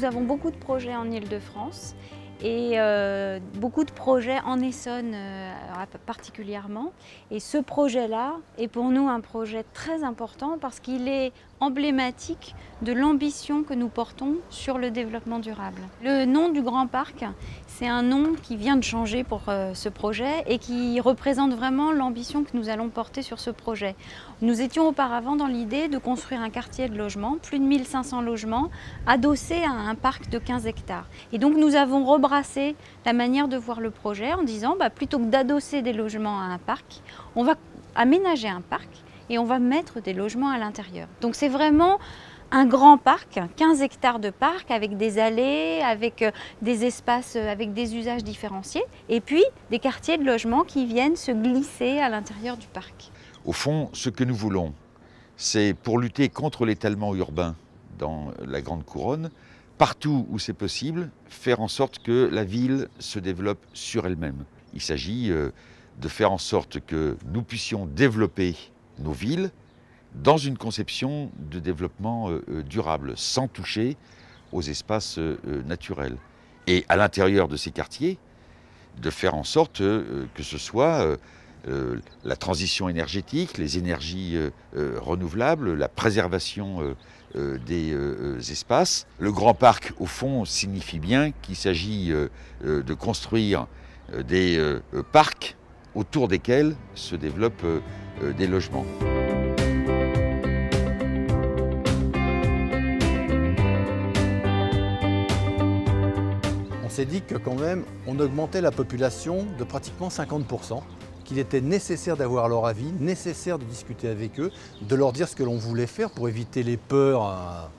nous avons beaucoup de projets en Île-de-France et beaucoup de projets en Essonne particulièrement. Et ce projet-là est pour nous un projet très important parce qu'il est emblématique de l'ambition que nous portons sur le développement durable. Le nom du Grand Parc, c'est un nom qui vient de changer pour ce projet et qui représente vraiment l'ambition que nous allons porter sur ce projet. Nous étions auparavant dans l'idée de construire un quartier de logement, plus de 1500 logements, adossé à un parc de 15 hectares. Et donc nous avons rebrassé la manière de voir le projet en disant plutôt que d'adosser des logements à un parc, on va aménager un parc et on va mettre des logements à l'intérieur. Donc c'est vraiment un grand parc, 15 hectares de parc avec des allées, avec des espaces, avec des usages différenciés et puis des quartiers de logement qui viennent se glisser à l'intérieur du parc. Au fond, ce que nous voulons, c'est pour lutter contre l'étalement urbain dans la Grande Couronne, partout où c'est possible, faire en sorte que la ville se développe sur elle-même. Il s'agit de faire en sorte que nous puissions développer nos villes dans une conception de développement durable, sans toucher aux espaces naturels. Et à l'intérieur de ces quartiers, de faire en sorte que ce soit la transition énergétique, les énergies renouvelables, la préservation des espaces. Le Grand Parc, au fond, signifie bien qu'il s'agit de construire des parcs autour desquels se développent des logements. On s'est dit que quand même, on augmentait la population de pratiquement 50%, qu'il était nécessaire d'avoir leur avis, nécessaire de discuter avec eux, de leur dire ce que l'on voulait faire pour éviter les peurs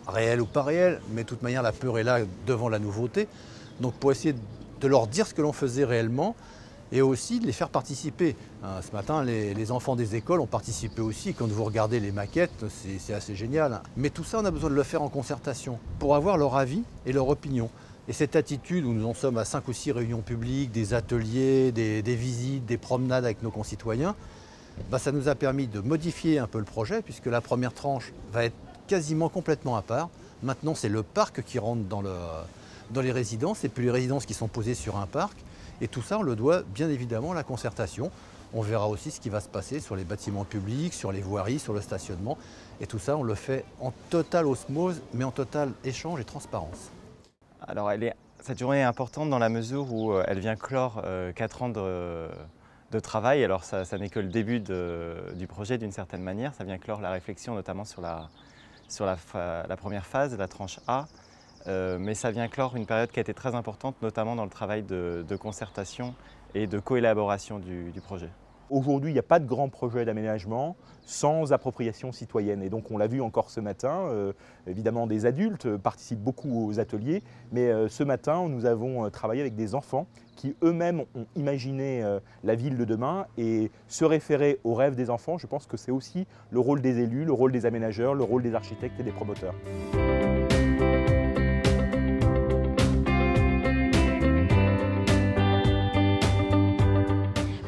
réelles ou pas réelles, mais de toute manière la peur est là devant la nouveauté. Donc pour essayer de leur dire ce que l'on faisait réellement et aussi de les faire participer. Ce matin, les enfants des écoles ont participé aussi. Quand vous regardez les maquettes, c'est assez génial. Mais tout ça, on a besoin de le faire en concertation pour avoir leur avis et leur opinion. Et cette attitude où nous en sommes à 5 ou 6 réunions publiques, des ateliers, des visites, des promenades avec nos concitoyens, ça nous a permis de modifier un peu le projet puisque la première tranche va être quasiment complètement à part. Maintenant, c'est le parc qui rentre dans les résidences et puis les résidences qui sont posées sur un parc. Et tout ça, on le doit bien évidemment à la concertation. On verra aussi ce qui va se passer sur les bâtiments publics, sur les voiries, sur le stationnement. Et tout ça, on le fait en totale osmose, mais en total échange et transparence. Alors cette journée est importante dans la mesure où elle vient clore 4 ans de travail. Alors ça n'est que le début du projet d'une certaine manière. Ça vient clore la réflexion notamment sur la première phase, la tranche A. Mais ça vient clore une période qui a été très importante, notamment dans le travail de concertation et de coélaboration du projet. Aujourd'hui, il n'y a pas de grand projet d'aménagement sans appropriation citoyenne. Et donc, on l'a vu encore ce matin, évidemment, des adultes participent beaucoup aux ateliers. Mais ce matin, nous avons travaillé avec des enfants qui eux-mêmes ont imaginé la ville de demain. Et se référer aux rêves des enfants, je pense que c'est aussi le rôle des élus, le rôle des aménageurs, le rôle des architectes et des promoteurs.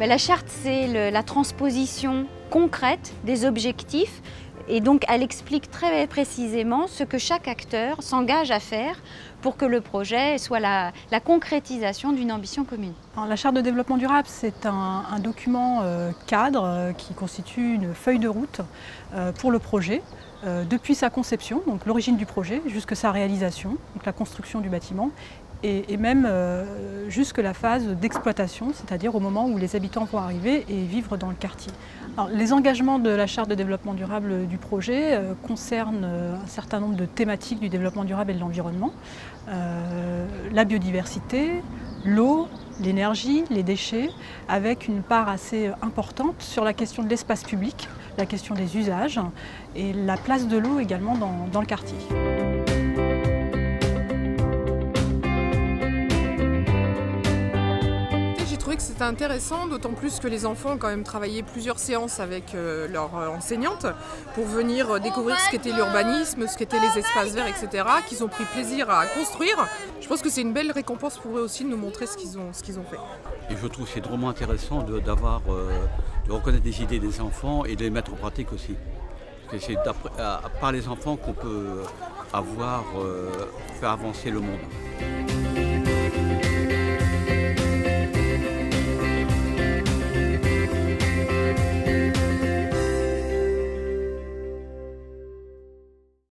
La charte, c'est la transposition concrète des objectifs et donc elle explique très précisément ce que chaque acteur s'engage à faire pour que le projet soit la concrétisation d'une ambition commune. Alors, la charte de développement durable, c'est un document cadre qui constitue une feuille de route pour le projet. Depuis sa conception, donc l'origine du projet, jusqu'à sa réalisation, donc la construction du bâtiment, et même jusque la phase d'exploitation, c'est-à-dire au moment où les habitants vont arriver et vivre dans le quartier. Alors, les engagements de la charte de développement durable du projet concernent un certain nombre de thématiques du développement durable et de l'environnement, la biodiversité, l'eau, l'énergie, les déchets, avec une part assez importante sur la question de l'espace public, la question des usages et la place de l'eau également dans le quartier. J'ai trouvé que c'était intéressant, d'autant plus que les enfants ont quand même travaillé plusieurs séances avec leur enseignante pour venir découvrir ce qu'était l'urbanisme, ce qu'étaient les espaces verts, etc., qu'ils ont pris plaisir à construire. Je pense que c'est une belle récompense pour eux aussi de nous montrer ce qu'ils ont fait. Et je trouve que c'est drôlement intéressant de reconnaître des idées des enfants et de les mettre en pratique aussi. Parce que c'est par les enfants qu'on peut à voir faire avancer le monde.